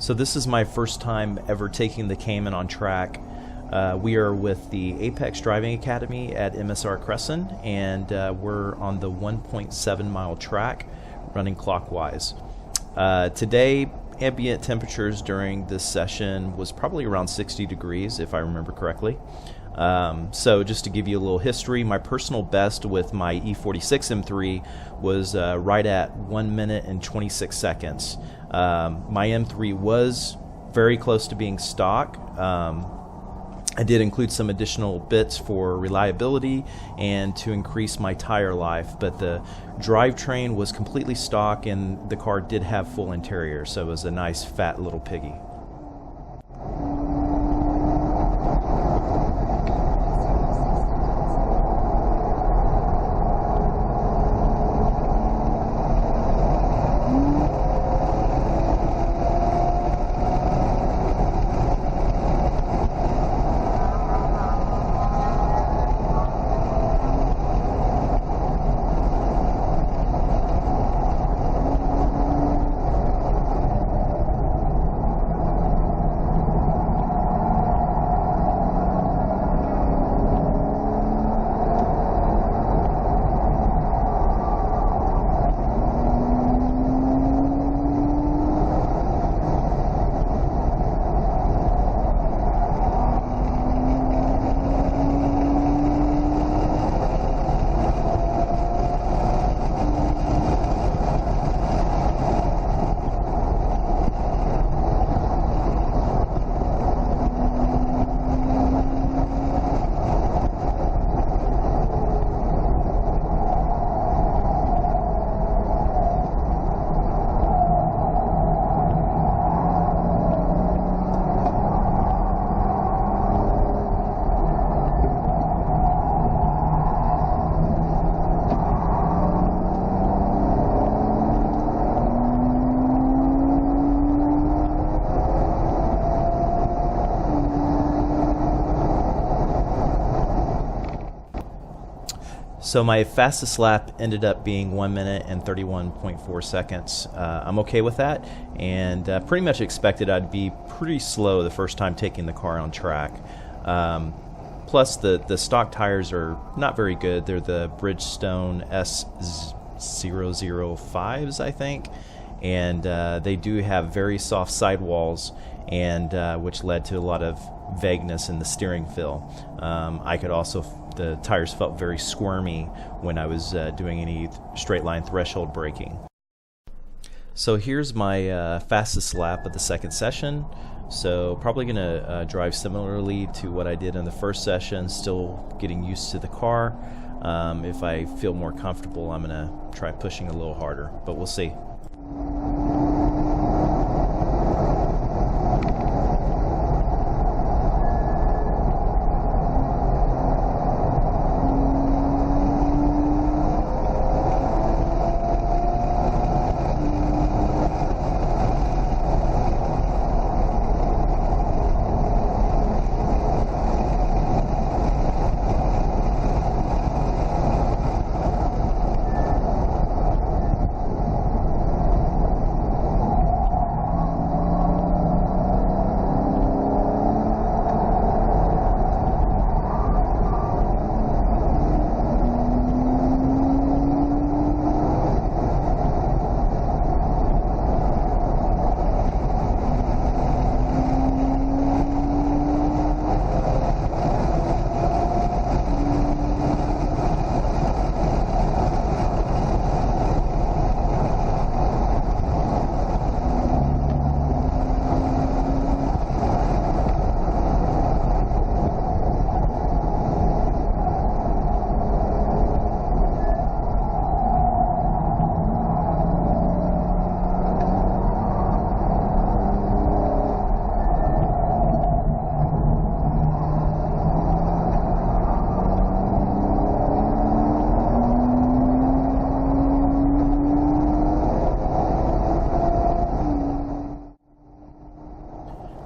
So this is my first time ever taking the Cayman on track. We are with the Apex Driving Academy at MSR Crescent, and we're on the 1.7 mile track running clockwise. Today, ambient temperatures during this session was probably around 60 degrees, if I remember correctly. So just to give you a little history, my personal best with my E46 M3 was right at 1 minute and 26 seconds. My M3 was very close to being stock. I did include some additional bits for reliability and to increase my tire life, but the drivetrain was completely stock and the car did have full interior, so it was a nice fat little piggy. So my fastest lap ended up being 1 minute and 31.4 seconds. I'm okay with that, and pretty much expected I'd be pretty slow the first time taking the car on track. Plus the stock tires are not very good. They're the Bridgestone S005s, I think, and they do have very soft sidewalls, and which led to a lot of vagueness in the steering feel. The tires felt very squirmy when I was doing any straight line threshold braking. So here's my fastest lap of the second session. So probably going to drive similarly to what I did in the first session, still getting used to the car. If I feel more comfortable, I'm going to try pushing a little harder, but we'll see.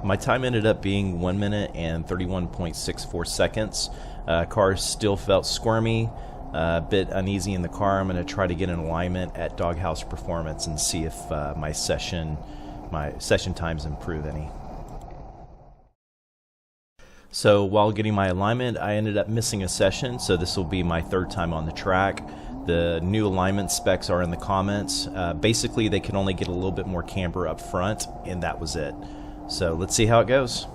My time ended up being 1 minute and 31.64 seconds. Car still felt squirmy, a bit uneasy in the car. I'm going to try to get in alignment at Doghouse Performance and see if my session my session times improve any. So while getting my alignment, I ended up missing a session, so this will be my third time on the track. The new alignment specs are in the comments. Basically, they can only get a little bit more camber up front, and that was it. So let's see how it goes.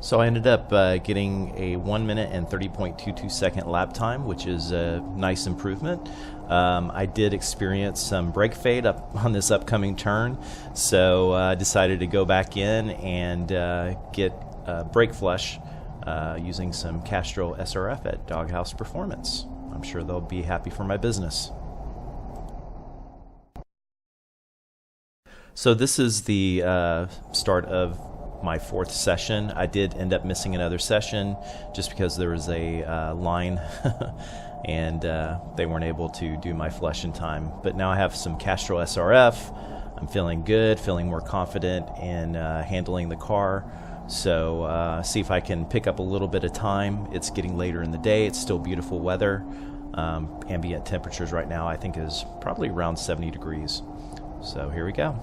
So I ended up getting a 1 minute and 30.22 second lap time, which is a nice improvement. I did experience some brake fade up on this upcoming turn, so I decided to go back in and get brake flush using some Castrol SRF at Doghouse Performance. I'm sure they'll be happy for my business. So this is the start of my fourth session. I did end up missing another session just because there was a line and they weren't able to do my flush in time. But now I have some Castrol SRF. I'm feeling good, feeling more confident in handling the car. So see if I can pick up a little bit of time. It's getting later in the day. It's still beautiful weather. Ambient temperatures right now I think is probably around 70 degrees. So here we go.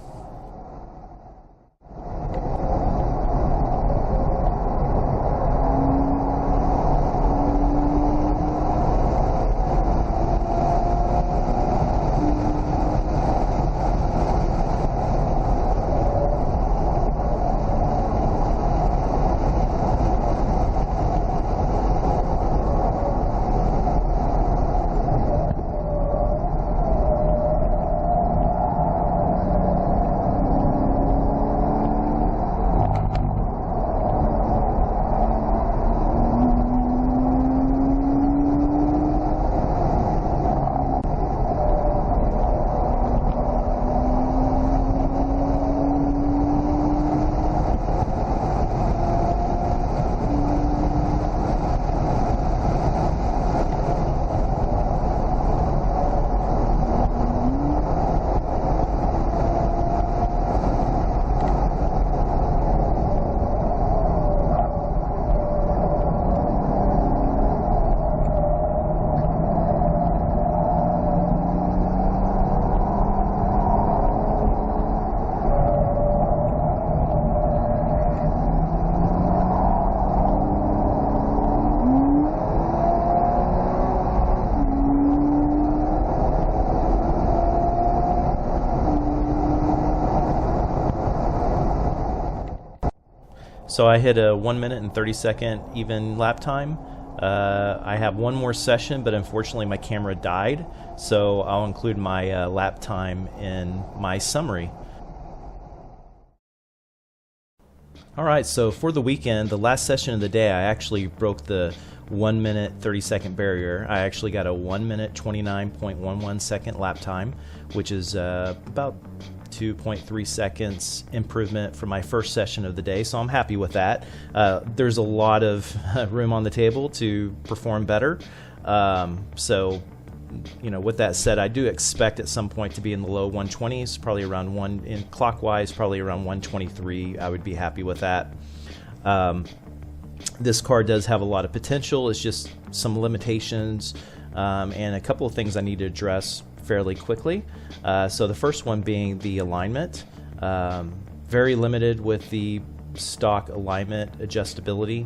So I hit a 1 minute and 30 second even lap time. I have one more session, but unfortunately my camera died, so I'll include my lap time in my summary. Alright, so for the weekend, the last session of the day, I actually broke the 1 minute 30 second barrier. I actually got a 1 minute 29.11 second lap time, which is about 2.3 seconds improvement from my first session of the day, so I'm happy with that. There's a lot of room on the table to perform better, so with that said, I do expect at some point to be in the low 120s, probably around in clockwise, probably around 123. I would be happy with that. This car does have a lot of potential. It's just some limitations and a couple of things I need to address fairly quickly. So the first one being the alignment. Very limited with the stock alignment adjustability,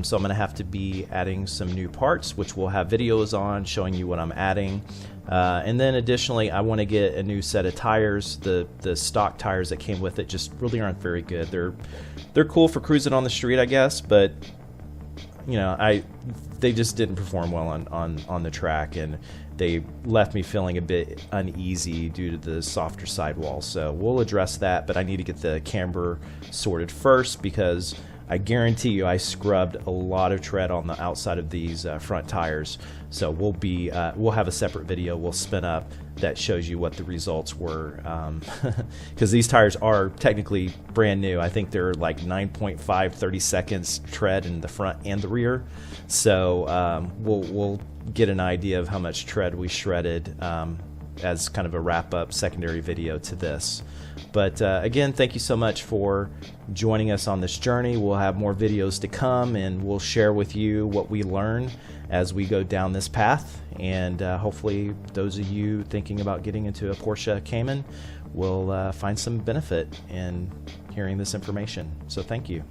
so I'm going to have to be adding some new parts, which we'll have videos on showing you what I'm adding. And then additionally, I want to get a new set of tires. The stock tires that came with it just really aren't very good. They're cool for cruising on the street, I guess, but they just didn't perform well on the track, and they left me feeling a bit uneasy due to the softer sidewall. So we'll address that, but I need to get the camber sorted first, because I guarantee you I scrubbed a lot of tread on the outside of these front tires. So we'll have a separate video we'll spin up that shows you what the results were, because these tires are technically brand new. I think they're like 9.5 30 seconds tread in the front and the rear. So we'll get an idea of how much tread we shredded as kind of a wrap-up secondary video to this. But again, thank you so much for joining us on this journey. We'll have more videos to come, and we'll share with you what we learn as we go down this path. And hopefully those of you thinking about getting into a Porsche Cayman will find some benefit in hearing this information. So thank you.